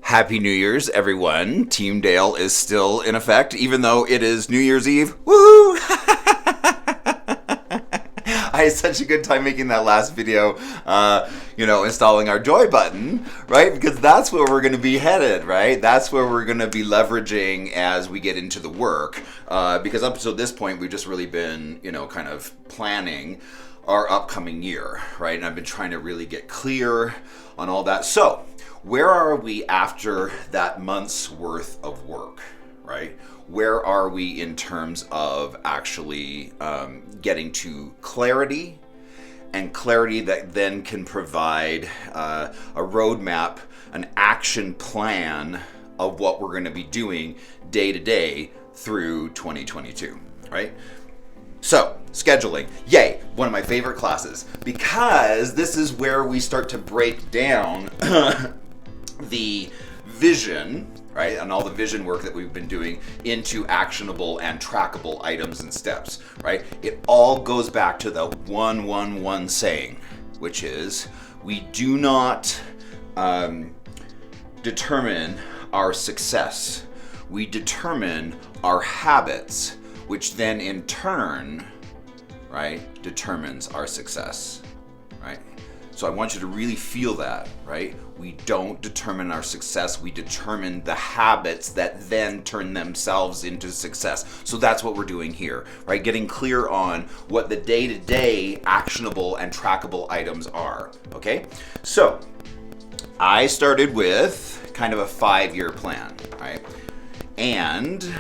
Happy New Year's, everyone. Team Dale is still in effect, even though it is New Year's Eve. Woohoo! I had such a good time making that last video, installing our joy button, right? Because that's where we're going to be headed, right? That's where we're going to be leveraging as we get into the work. Because up until this point, we've just really been, kind of planning our upcoming year, right? And I've been trying to really get clear on all that. So, where are we after that month's worth of work, right? Where are we in terms of actually getting to clarity, and clarity that then can provide a roadmap, an action plan of what we're going to be doing day to day through 2022, right? So, scheduling, yay, one of my favorite classes, because this is where we start to break down the vision, right, and all the vision work that we've been doing into actionable and trackable items and steps, right? It all goes back to the 1-1-1 saying, which is we do not determine our success. We determine our habits, which then in turn, right, determines our success, right? So I want you to really feel that, right? We don't determine our success, we determine the habits that then turn themselves into success. So that's what we're doing here, right? Getting clear on what the day-to-day actionable and trackable items are, okay? So I started with kind of a 5-year plan, right? And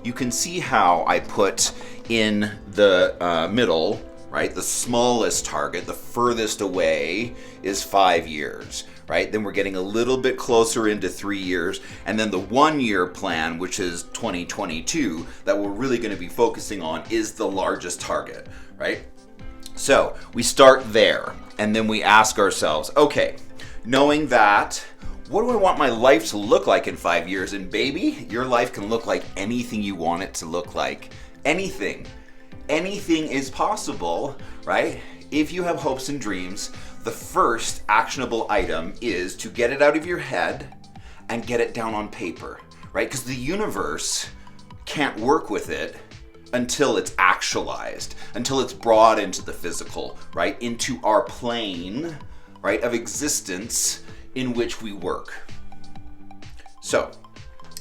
you can see how I put in the middle, right? The smallest target, the furthest away, is 5 years, right? Then we're getting a little bit closer into 3 years. And then the 1-year plan, which is 2022, that we're really going to be focusing on, is the largest target, right? So we start there, and then we ask ourselves, okay, knowing that, what do I want my life to look like in 5 years? And baby, your life can look like anything you want it to look like. Anything. Anything is possible, right? If you have hopes and dreams, the first actionable item is to get it out of your head and get it down on paper, right? Because the universe can't work with it until it's actualized, until it's brought into the physical, right? Into our plane, right, of existence in which we work. So,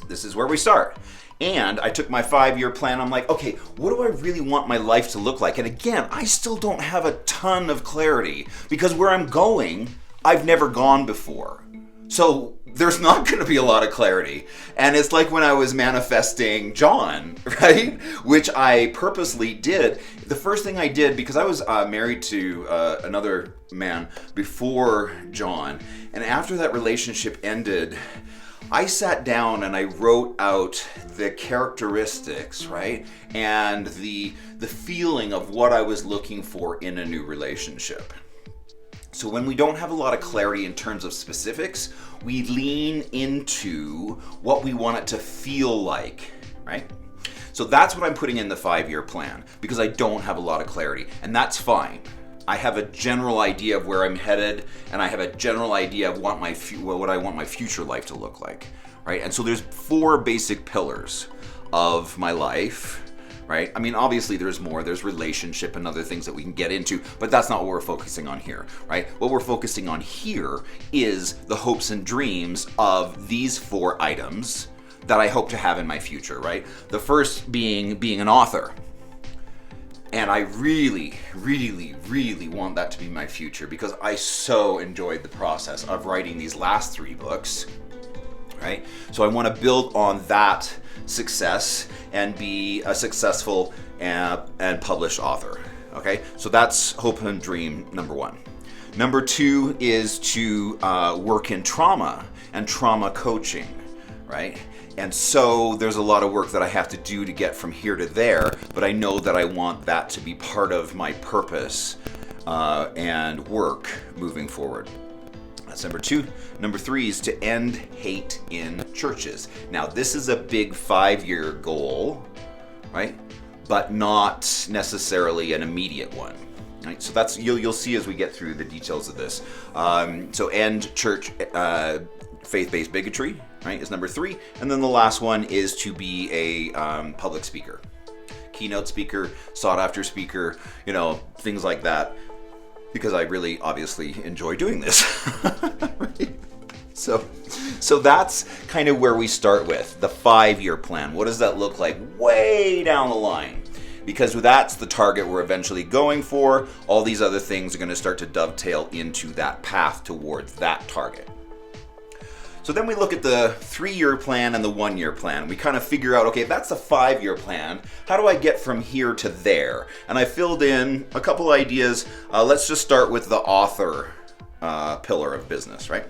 this is where we start. And I took my 5-year plan. I'm like, okay, what do I really want my life to look like? And again, I still don't have a ton of clarity because where I'm going, I've never gone before. So there's not going to be a lot of clarity. And it's like when I was manifesting John, right? Which I purposely did. The first thing I did, because I was married to another man before John. And after that relationship ended, I sat down and I wrote out the characteristics, right? And the feeling of what I was looking for in a new relationship. So when we don't have a lot of clarity in terms of specifics, we lean into what we want it to feel like, right? So that's what I'm putting in the 5-year plan because I don't have a lot of clarity, and that's fine. I have a general idea of where I'm headed, and I have a general idea of what I want my future life to look like, right? And so there's 4 basic pillars of my life, right? I mean, obviously there's more. There's relationship and other things that we can get into, but that's not what we're focusing on here, right? What we're focusing on here is the hopes and dreams of these 4 items that I hope to have in my future, right? The first being an author. And I really, really, really want that to be my future because I so enjoyed the process of writing these last 3 books, right? So I want to build on that success and be a successful and published author, okay? So that's hope and dream number 1. Number 2 is to work in trauma and trauma coaching, right? And so there's a lot of work that I have to do to get from here to there, but I know that I want that to be part of my purpose and work moving forward. That's number 2. Number 3 is to end hate in churches. Now, this is a big 5-year goal, right? But not necessarily an immediate one. Right? So that's you'll see as we get through the details of this. So end church faith-based bigotry, right, is number 3. And then the last one is to be a public speaker. Keynote speaker, sought-after speaker, things like that. Because I really obviously enjoy doing this. Right? So that's kind of where we start with the 5-year plan. What does that look like way down the line? Because that's the target we're eventually going for. All these other things are going to start to dovetail into that path towards that target. So then we look at the 3-year plan and the 1-year plan. We kind of figure out, okay, that's the 5-year plan. How do I get from here to there? And I filled in a couple ideas. Let's just start with the author pillar of business, right?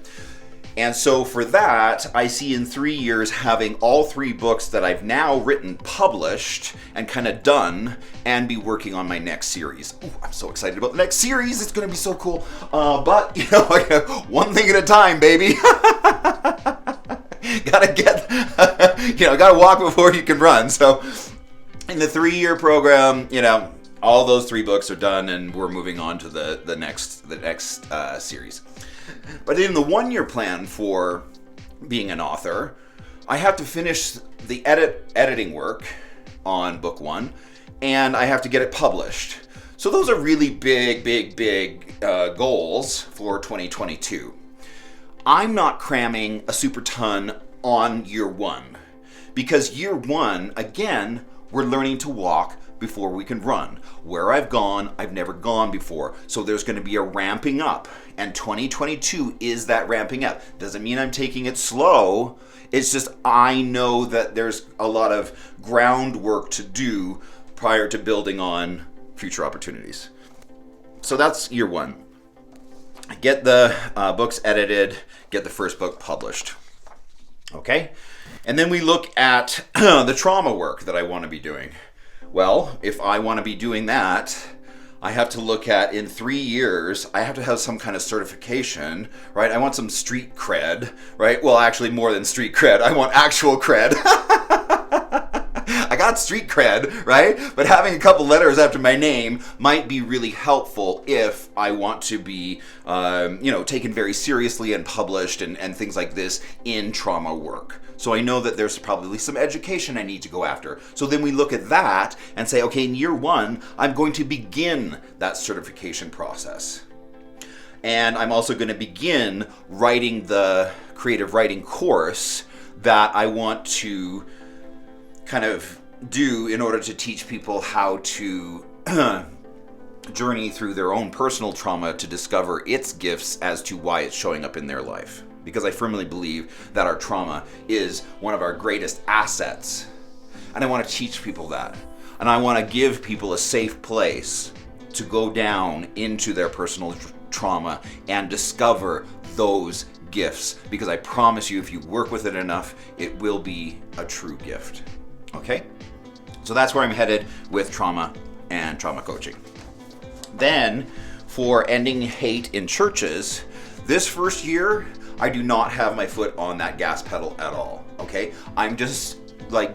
And so for that, I see in 3 years having all 3 books that I've now written published and kind of done, and be working on my next series. Ooh, I'm so excited about the next series. It's going to be so cool. But, one thing at a time, baby. Gotta walk before you can run. So in the 3-year program, all those 3 books are done, and we're moving on to the next series. But in the 1-year plan for being an author, I have to finish the editing work on book 1, and I have to get it published. So those are really big goals for 2022. I'm not cramming a super ton on year 1, because year 1, again, we're learning to walk before we can run. Where I've gone, I've never gone before. So there's going to be a ramping up, and 2022 is that ramping up. Doesn't mean I'm taking it slow. It's just I know that there's a lot of groundwork to do prior to building on future opportunities. So that's year 1. Get the books edited, get the first book published. Okay? And then we look at the trauma work that I want to be doing. Well, if I want to be doing that, I have to look at, in 3 years, I have to have some kind of certification, right? I want some street cred, right? Well, actually more than street cred. I want actual cred. I got street cred, right? But having a couple letters after my name might be really helpful if I want to be, taken very seriously and published and things like this in trauma work. So I know that there's probably some education I need to go after. So then we look at that and say, okay, in year 1, I'm going to begin that certification process. And I'm also going to begin writing the creative writing course that I want to kind of do in order to teach people how to journey through their own personal trauma to discover its gifts as to why it's showing up in their life. Because I firmly believe that our trauma is one of our greatest assets. And I want to teach people that. And I want to give people a safe place to go down into their personal trauma and discover those gifts. Because I promise you, if you work with it enough, it will be a true gift. Okay? So that's where I'm headed with trauma and trauma coaching. Then, for ending hate in churches, this first year, I do not have my foot on that gas pedal at all, okay? I'm just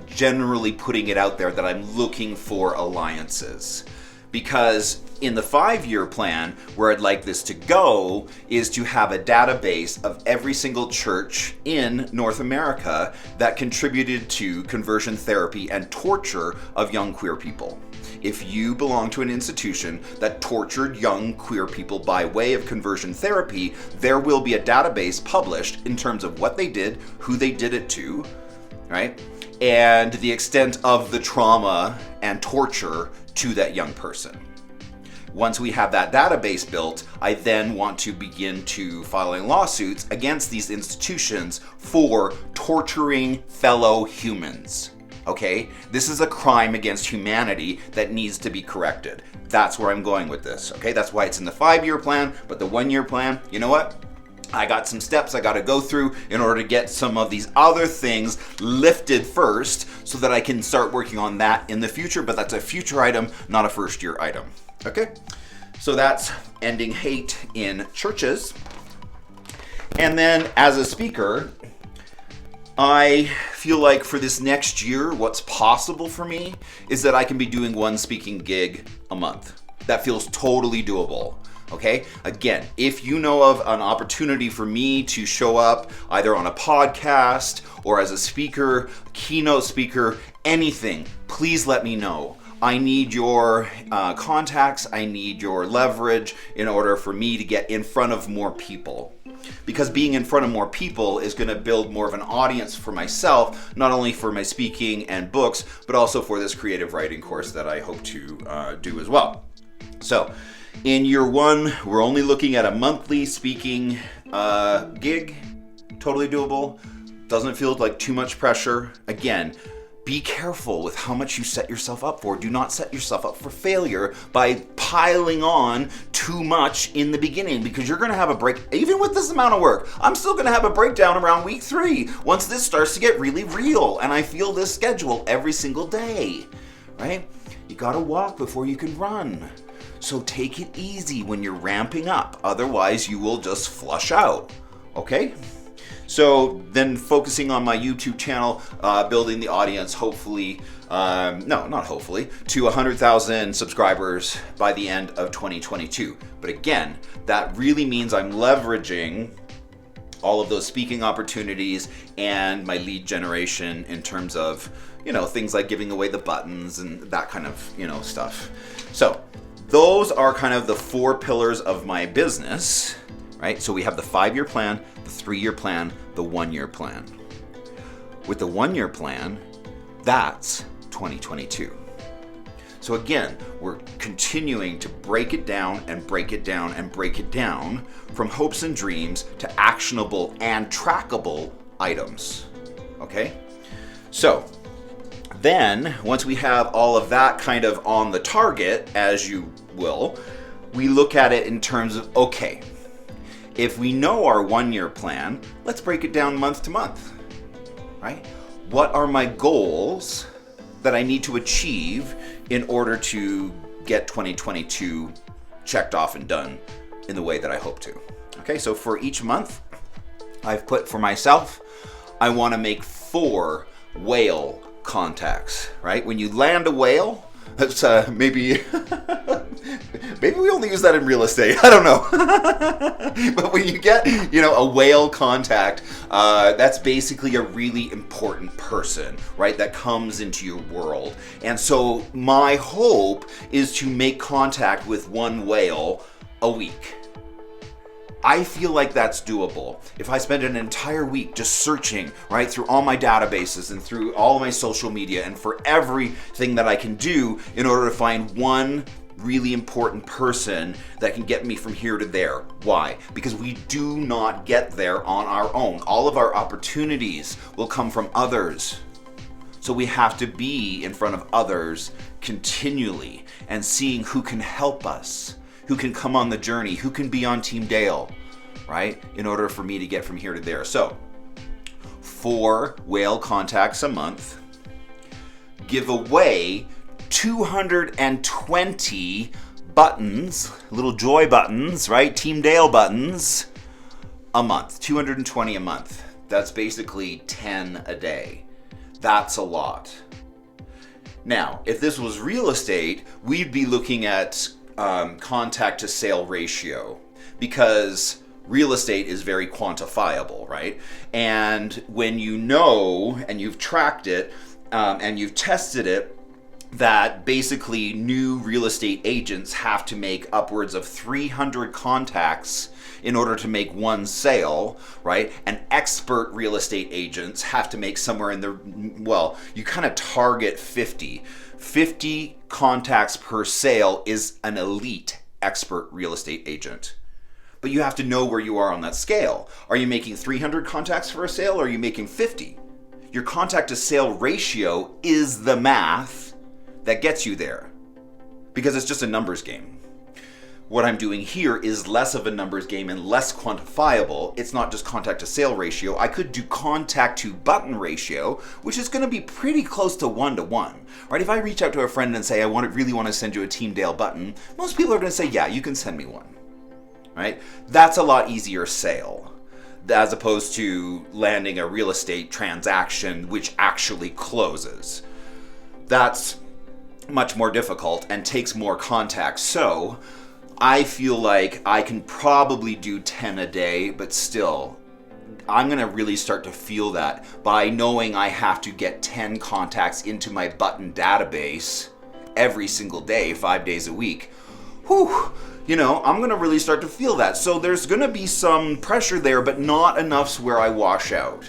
generally putting it out there that I'm looking for alliances. Because in the 5-year plan, where I'd like this to go is to have a database of every single church in North America that contributed to conversion therapy and torture of young queer people. If you belong to an institution that tortured young queer people by way of conversion therapy, there will be a database published in terms of what they did, who they did it to, right? And the extent of the trauma and torture to that young person. Once we have that database built, I then want to begin to filing lawsuits against these institutions for torturing fellow humans. Okay? This is a crime against humanity that needs to be corrected. That's where I'm going with this. Okay? That's why it's in the 5-year plan, but the 1-year plan, you know what? I got some steps I got to go through in order to get some of these other things lifted first so that I can start working on that in the future, but that's a future item, not a first-year item. Okay? So that's ending hate in churches. And then as a speaker, I feel like for this next year, what's possible for me is that I can be doing 1 speaking gig a month. That feels totally doable. Okay, again, if you know of an opportunity for me to show up either on a podcast or as a speaker, keynote speaker, anything, please let me know. I need your contacts, I need your leverage in order for me to get in front of more people. Because being in front of more people is going to build more of an audience for myself, not only for my speaking and books, but also for this creative writing course that I hope to do as well. So, in year one, we're only looking at a monthly speaking gig. Totally doable. Doesn't feel like too much pressure. Again, be careful with how much you set yourself up for. Do not set yourself up for failure by piling on too much in the beginning, because you're going to have a break. Even with this amount of work, I'm still going to have a breakdown around week 3 once this starts to get really real and I feel this schedule every single day, right? You got to walk before you can run. So take it easy when you're ramping up. Otherwise, you will just flush out, okay? So then focusing on my YouTube channel, building the audience, hopefully, not hopefully, to 100,000 subscribers by the end of 2022. But again, that really means I'm leveraging all of those speaking opportunities and my lead generation in terms of, things like giving away the buttons and that kind of, stuff. So those are kind of the 4 pillars of my business, right? So we have the 5-year plan, the 3-year plan, the 1-year plan. With the 1-year plan, that's 2022. So again, we're continuing to break it down and break it down and break it down from hopes and dreams to actionable and trackable items, okay? So then, once we have all of that kind of on the target, as you will, we look at it in terms of, okay, if we know our 1-year plan, let's break it down month to month, right? What are my goals that I need to achieve in order to get 2022 checked off and done in the way that I hope to? Okay, so for each month, I've put for myself, I want to make 4 whale contacts, right? When you land a whale, that's maybe we only use that in real estate. I don't know. But when you get, a whale contact, that's basically a really important person, right? That comes into your world. And so my hope is to make contact with 1 whale a week. I feel like that's doable. If I spend an entire week just searching, right, through all my databases and through all of my social media and for everything that I can do in order to find 1 really important person that can get me from here to there. Why? Because we do not get there on our own. All of our opportunities will come from others. So we have to be in front of others continually and seeing who can help us, who can come on the journey, who can be on Team Dale, right? In order for me to get from here to there. So 4 whale contacts a month, give away 220 buttons, little joy buttons, right? Team Dale buttons a month, 220 a month. That's basically 10 a day. That's a lot. Now, if this was real estate, we'd be looking at contact to sale ratio, because real estate is very quantifiable, right? And when you know and you've tracked it and you've tested it, that basically new real estate agents have to make upwards of 300 contacts in order to make 1 sale, right? And expert real estate agents have to make somewhere in the, you kind of target 50. 50 contacts per sale is an elite expert real estate agent. But you have to know where you are on that scale. Are you making 300 contacts for a sale, or are you making 50? Your contact to sale ratio is the math that gets you there, because it's just a numbers game. What I'm doing here is less of a numbers game and less quantifiable. It's not just contact to sale ratio. I could do contact to button ratio, which is going to be pretty close to 1-to-1, right? If I reach out to a friend and say, I really want to send you a Team Dale button, most people are going to say, yeah, you can send me one, right? That's a lot easier sale, as opposed to landing a real estate transaction which actually closes. That's much more difficult and takes more contacts. So I feel like I can probably do 10 a day, but still, I'm going to really start to feel that by knowing I have to get 10 contacts into my button database every single day, 5 days a week. Whew, I'm going to really start to feel that. So there's going to be some pressure there, but not enough where I wash out.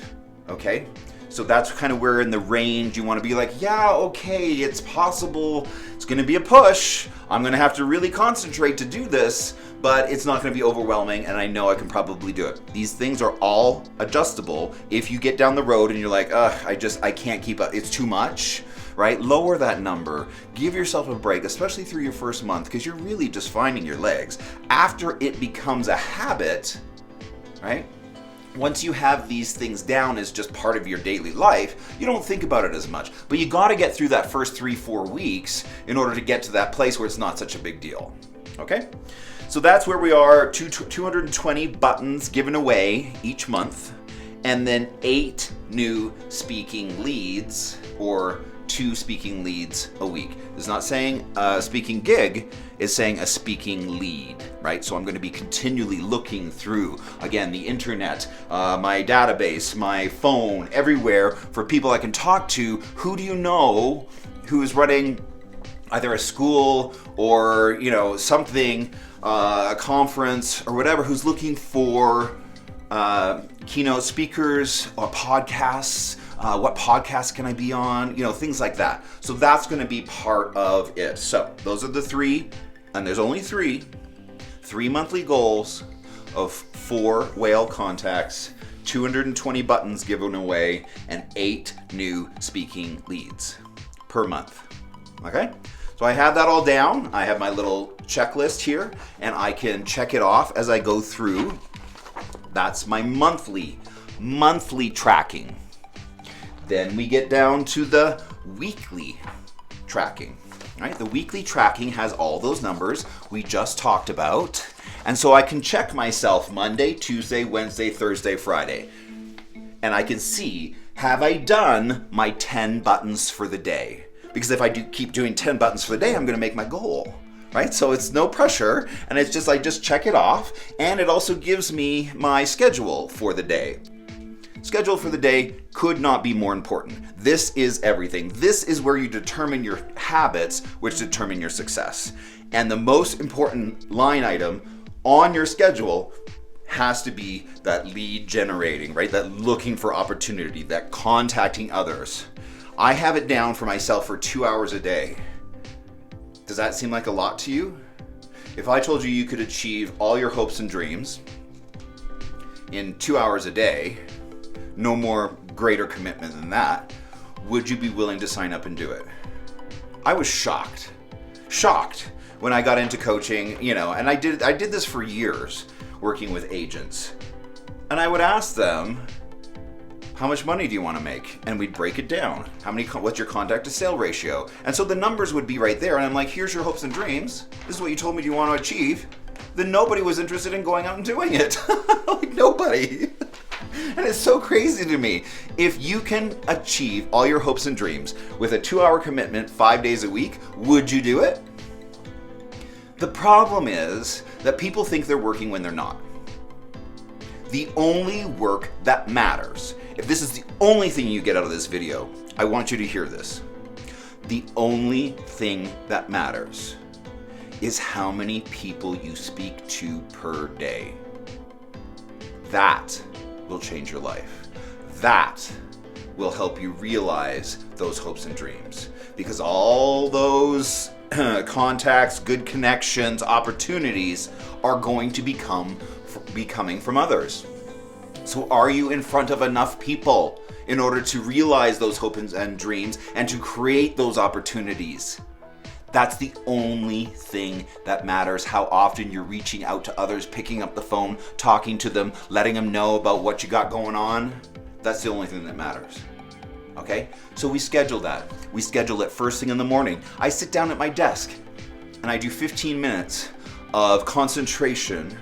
Okay? So that's kind of where in the range you want to be like, yeah, okay, it's possible. It's going to be a push. I'm going to have to really concentrate to do this, but it's not going to be overwhelming, and I know I can probably do it. These things are all adjustable. If you get down the road and you're like, I can't keep up. It's too much, right? Lower that number. Give yourself a break, especially through your first month, because you're really just finding your legs. After it becomes a habit, right? Once you have these things down as just part of your daily life, you don't think about it as much. But you got to get through that first 3-4 weeks in order to get to that place where it's not such a big deal. Okay? So that's where we are. 220 buttons given away each month, and then 8 new speaking leads, or 2 speaking leads a week. It's not saying a speaking gig, it's saying a speaking lead, right? So I'm going to be continually looking through, again, the internet, my database, my phone, everywhere for people I can talk to. Who do you know who is running either a school or, something, a conference or whatever, who's looking for keynote speakers or podcasts? What podcast can I be on? Things like that. So that's going to be part of it. So those are the 3, and there's only 3 monthly goals of 4 whale contacts, 220 buttons given away, and 8 new speaking leads per month. Okay? So I have that all down. I have my little checklist here, and I can check it off as I go through. That's my monthly tracking. Then we get down to the weekly tracking. Right? The weekly tracking has all those numbers we just talked about. And so I can check myself Monday, Tuesday, Wednesday, Thursday, Friday. And I can see, have I done my 10 buttons for the day? Because if I keep doing 10 buttons for the day, I'm going to make my goal. Right? So it's no pressure, and it's just I just check it off, and it also gives me my schedule for the day. Schedule for the day could not be more important. This is everything. This is where you determine your habits, which determine your success. And the most important line item on your schedule has to be that lead generating, right? That looking for opportunity, that contacting others. I have it down for myself for 2 hours a day. Does that seem like a lot to you? If I told you you could achieve all your hopes and dreams in 2 hours a day, no more greater commitment than that, would you be willing to sign up and do it? I was shocked when I got into coaching, and I did this for years, working with agents. And I would ask them, how much money do you want to make? And we'd break it down. What's your contact to sale ratio? And so the numbers would be right there. And I'm like, here's your hopes and dreams. This is what you told me you want to achieve. Then nobody was interested in going out and doing it. Like nobody. And it's so crazy to me. If you can achieve all your hopes and dreams with a 2-hour commitment 5 days a week, would you do it? The problem is that people think they're working when they're not. The only work that matters, if this is the only thing you get out of this video, I want you to hear this. The only thing that matters is how many people you speak to per day. That will change your life. That will help you realize those hopes and dreams. Because all those contacts, good connections, opportunities are going to be coming from others. So are you in front of enough people in order to realize those hopes and dreams and to create those opportunities? That's the only thing that matters. How often you're reaching out to others, picking up the phone, talking to them, letting them know about what you got going on. That's the only thing that matters. Okay? So we schedule that. We schedule it first thing in the morning. I sit down at my desk and I do 15 minutes of concentration.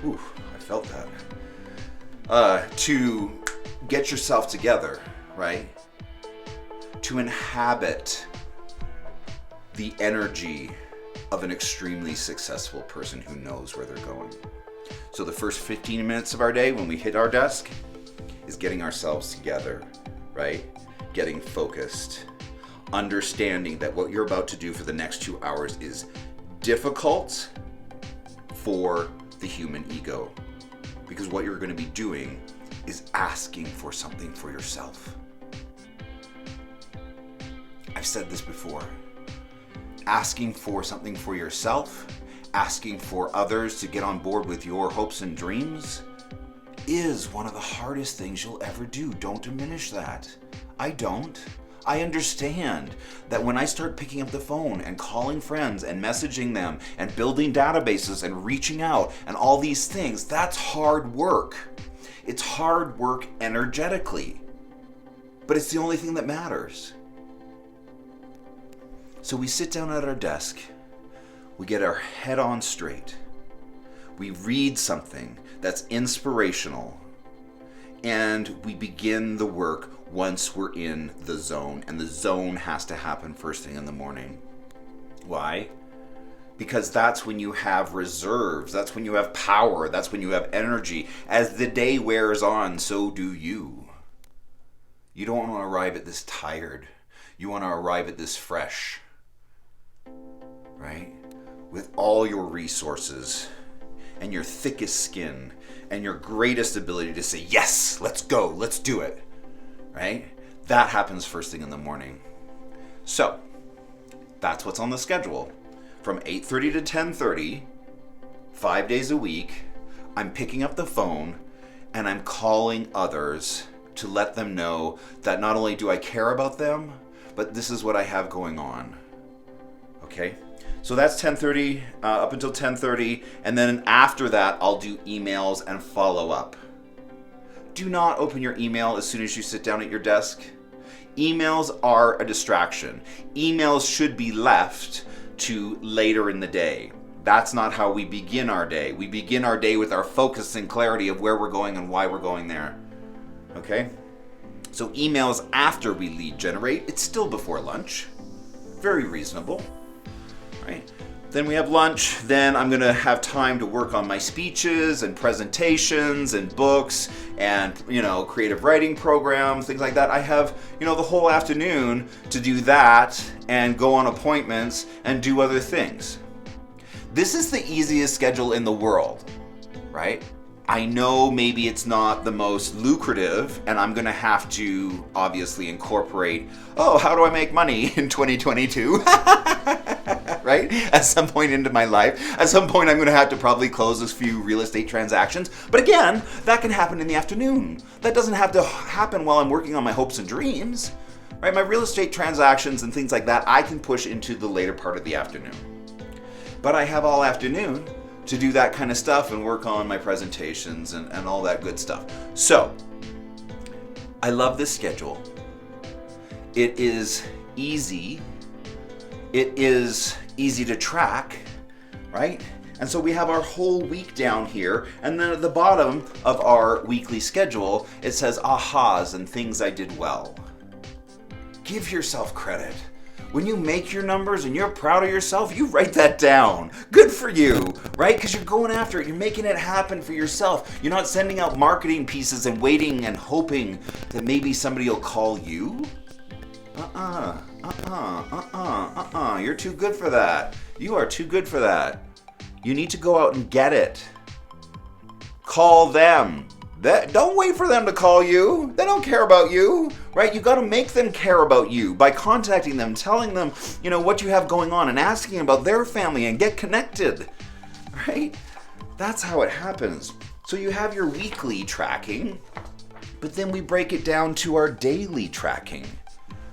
Ooh, I felt that. To get yourself together, right? To inhabit the energy of an extremely successful person who knows where they're going. So the first 15 minutes of our day when we hit our desk is getting ourselves together, right? Getting focused, understanding that what you're about to do for the next 2 hours is difficult for the human ego, because what you're going to be doing is asking for something for yourself. I've said this before. Asking for something for yourself, asking for others to get on board with your hopes and dreams is one of the hardest things you'll ever do. Don't diminish that. I don't. I understand that when I start picking up the phone and calling friends and messaging them and building databases and reaching out and all these things, that's hard work. It's hard work energetically, but it's the only thing that matters. So we sit down at our desk, we get our head on straight, we read something that's inspirational, and we begin the work once we're in the zone. And the zone has to happen first thing in the morning. Why? Because that's when you have reserves, that's when you have power, that's when you have energy. As the day wears on, so do you. You don't want to arrive at this tired. You want to arrive at this fresh, right? With all your resources and your thickest skin and your greatest ability to say, yes, let's go, let's do it, right? That happens first thing in the morning. So that's what's on the schedule. From 8:30 to 10:30, 5 days a week, I'm picking up the phone and I'm calling others to let them know that not only do I care about them, but this is what I have going on. Okay? So that's 10:30 up until 10:30, and then after that I'll do emails and follow up. Do not open your email as soon as you sit down at your desk. Emails are a distraction. Emails should be left to later in the day. That's not how we begin our day. We begin our day with our focus and clarity of where we're going and why we're going there. Okay? So emails after we lead generate, it's still before lunch. Very reasonable. Right? Then we have lunch. Then I'm going to have time to work on my speeches and presentations and books and, creative writing programs, things like that. I have, the whole afternoon to do that and go on appointments and do other things. This is the easiest schedule in the world, right? I know maybe it's not the most lucrative, and I'm going to have to obviously incorporate, how do I make money in 2022? Right? At some point into my life. At some point I'm going to have to probably close a few real estate transactions. But again, that can happen in the afternoon. That doesn't have to happen while I'm working on my hopes and dreams. Right? My real estate transactions and things like that, I can push into the later part of the afternoon. But I have all afternoon to do that kind of stuff and work on my presentations and all that good stuff. So, I love this schedule. It is easy. It is easy to track, right? And so we have our whole week down here, and then at the bottom of our weekly schedule, it says ahas and things I did well. Give yourself credit. When you make your numbers and you're proud of yourself, you write that down. Good for you, right? Because you're going after it. You're making it happen for yourself. You're not sending out marketing pieces and waiting and hoping that maybe somebody will call you. You're too good for that. You are too good for that. You need to go out and get it. Call them. Don't wait for them to call you. They don't care about you, right? You got to make them care about you by contacting them, telling them, what you have going on and asking about their family and get connected, right? That's how it happens. So you have your weekly tracking, but then we break it down to our daily tracking,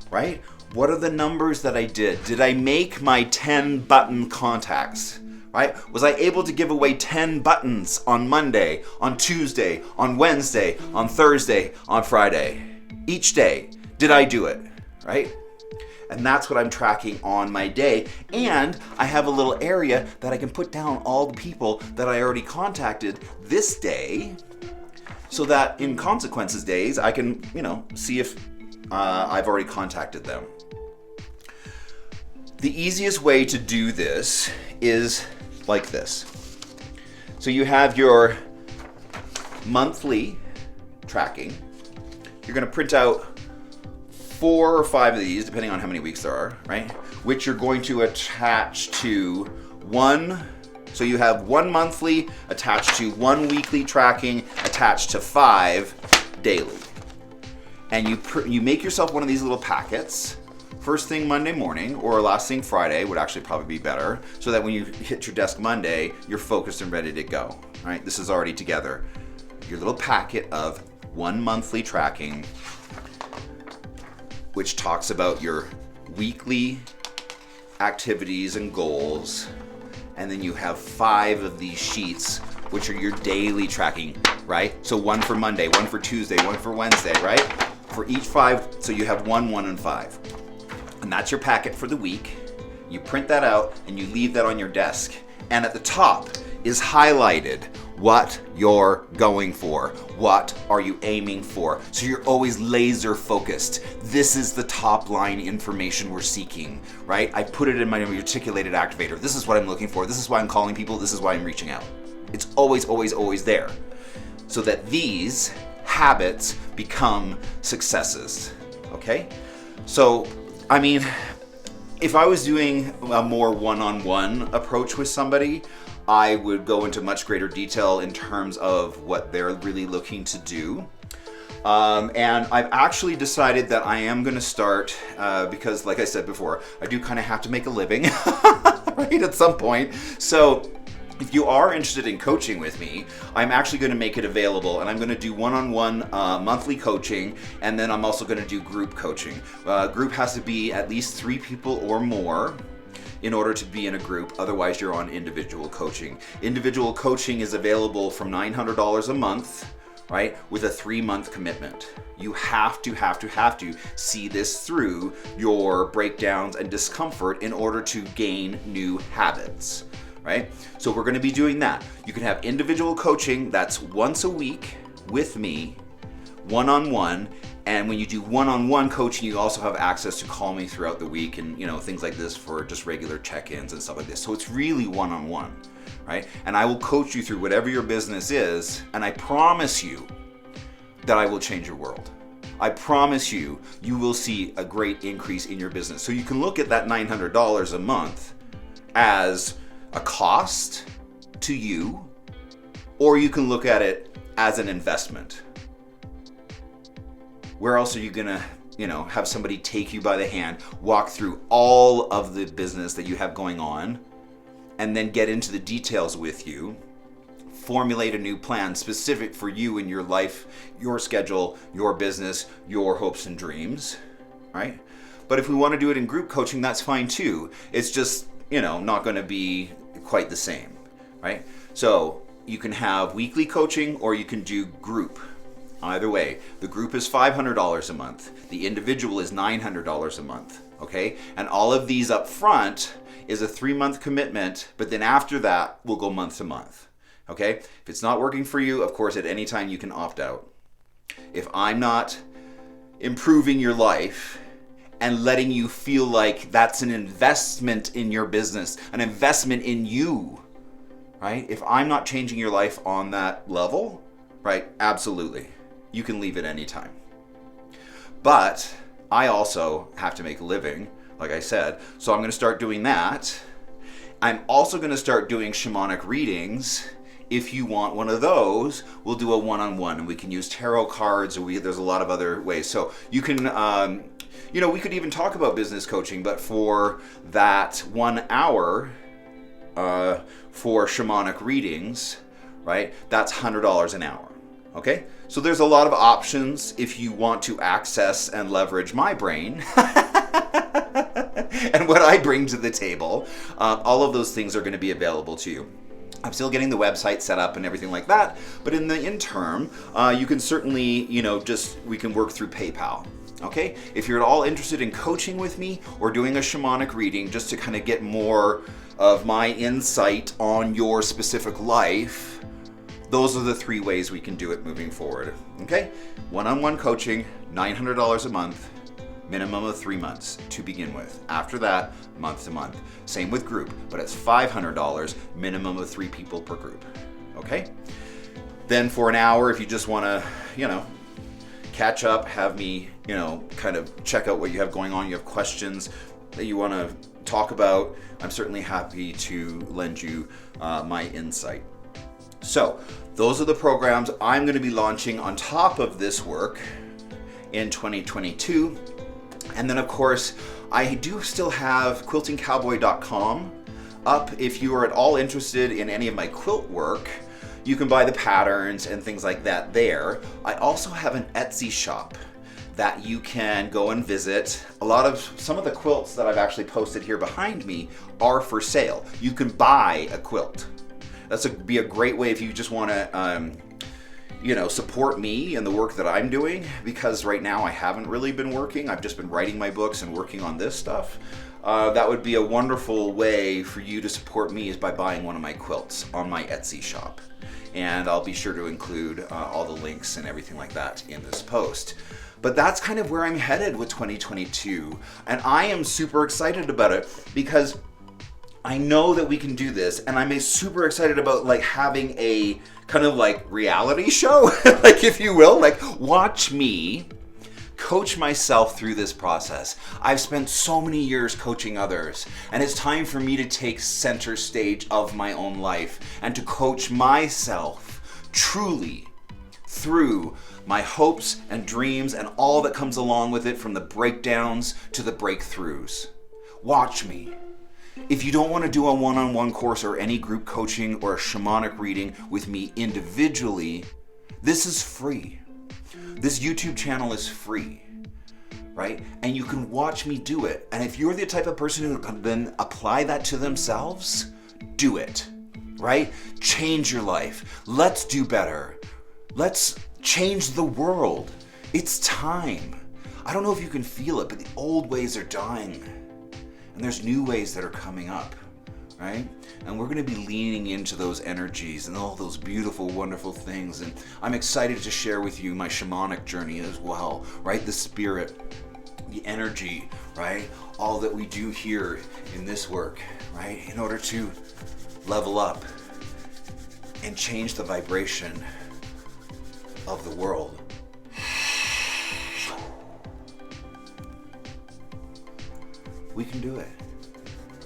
right? What are the numbers that I did? Did I make my 10 button contacts? Right? Was I able to give away 10 buttons on Monday, on Tuesday, on Wednesday, on Thursday, on Friday? Each day, did I do it? Right? And that's what I'm tracking on my day. And I have a little area that I can put down all the people that I already contacted this day, so that in consequences days, I can, see if I've already contacted them. The easiest way to do this is like this. So you have your monthly tracking. You're going to print out 4 or 5 of these, depending on how many weeks there are, right? Which you're going to attach to one. So you have 1 monthly attached to 1 weekly tracking attached to 5 daily. And you make yourself one of these little packets. First thing Monday morning or last thing Friday would actually probably be better, so that when you hit your desk Monday, you're focused and ready to go, right? This is already together. Your little packet of 1 monthly tracking, which talks about your weekly activities and goals. And then you have 5 of these sheets, which are your daily tracking, right? So 1 for Monday, 1 for Tuesday, 1 for Wednesday, right? For each 5, so you have 1, 1, and 5. And that's your packet for the week. You print that out and you leave that on your desk. And at the top is highlighted what you're going for. What are you aiming for? So you're always laser focused. This is the top line information we're seeking, right? I put it in my articulated activator. This is what I'm looking for. This is why I'm calling people. This is why I'm reaching out. It's always, always, always there. So that these habits become successes, okay? So, I mean, if I was doing a more one-on-one approach with somebody, I would go into much greater detail in terms of what they're really looking to do. And I've actually decided that I am going to start, because like I said before, I do kind of have to make a living, right, at some point. So if you are interested in coaching with me, I'm actually going to make it available, and I'm going to do one-on-one monthly coaching, and then I'm also going to do group coaching. Group has to be at least 3 people or more in order to be in a group. Otherwise, you're on individual coaching. Individual coaching is available from $900 a month, right, with a 3-month commitment. You have to see this through your breakdowns and discomfort in order to gain new habits, right? So we're going to be doing that. You can have individual coaching that's once a week with me, one-on-one. And when you do one-on-one coaching, you also have access to call me throughout the week and, you know, things like this for just regular check-ins and stuff like this. So it's really one-on-one, right? And I will coach you through whatever your business is, and I promise you that I will change your world. I promise you, you will see a great increase in your business. So you can look at that $900 a month as a cost to you, or you can look at it as an investment. Where else are you gonna, have somebody take you by the hand, walk through all of the business that you have going on, and then get into the details with you, formulate a new plan specific for you and your life, your schedule, your business, your hopes and dreams, right? But if we want to do it in group coaching, that's fine too. It's just, not going to be quite the same, right? So you can have weekly coaching or you can do group. Either way, the group is $500 a month. The individual is $900 a month, okay? And all of these up front is a 3-month commitment, but then after that, we'll go month to month, okay? If it's not working for you, of course, at any time you can opt out. If I'm not improving your life and letting you feel like that's an investment in your business, an investment in you, right? If I'm not changing your life on that level, right, absolutely. You can leave at any time. But I also have to make a living, like I said, so I'm going to start doing that. I'm also going to start doing shamanic readings. If you want one of those, we'll do a one-on-one, and we can use tarot cards, or there's a lot of other ways. So you can, we could even talk about business coaching, but for that 1 hour for shamanic readings, right, that's $100 an hour. Okay, so there's a lot of options if you want to access and leverage my brain and what I bring to the table. All of those things are going to be available to you. I'm still getting the website set up and everything like that, but in the interim, you can certainly, we can work through PayPal. Okay, if you're at all interested in coaching with me or doing a shamanic reading just to kind of get more of my insight on your specific life, those are the 3 ways we can do it moving forward, okay? One-on-one coaching, $900 a month, Minimum of 3 months to begin with. After that, month to month. Same with group, but it's $500, minimum of 3 people per group. Okay? Then for an hour, if you just want to, catch up, have me, kind of check out what you have going on, you have questions that you want to talk about, I'm certainly happy to lend you my insight. So, those are the programs I'm going to be launching on top of this work in 2022. And then, of course, I do still have quiltingcowboy.com up. If you are at all interested in any of my quilt work, you can buy the patterns and things like that there. I also have an Etsy shop that you can go and visit. Some of the quilts that I've actually posted here behind me are for sale. You can buy a quilt. That's be a great way if you just want to, support me and the work that I'm doing, because right now I haven't really been working. I've just been writing my books and working on this stuff. That would be a wonderful way for you to support me, is by buying one of my quilts on my Etsy shop. And I'll be sure to include all the links and everything like that in this post. But that's kind of where I'm headed with 2022. And I am super excited about it because I know that we can do this, and I'm super excited about having a kind of reality show, if you will, watch me coach myself through this process. I've spent so many years coaching others, and it's time for me to take center stage of my own life and to coach myself truly through my hopes and dreams and all that comes along with it, from the breakdowns to the breakthroughs. Watch me. If you don't want to do a one-on-one course or any group coaching or a shamanic reading with me individually, this is free. This YouTube channel is free, right? And you can watch me do it. And if you're the type of person who can then apply that to themselves, do it, right? Change your life. Let's do better. Let's change the world. It's time. I don't know if you can feel it, but the old ways are dying. And there's new ways that are coming up, right? And we're going to be leaning into those energies and all those beautiful, wonderful things. And I'm excited to share with you my shamanic journey as well, right? The spirit, the energy, right? All that we do here in this work, right? In order to level up and change the vibration of the world. We can do it.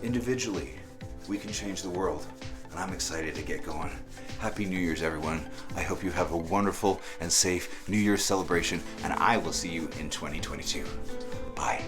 Individually, we can change the world. And I'm excited to get going. Happy New Year's, everyone. I hope you have a wonderful and safe New Year's celebration, and I will see you in 2022. Bye.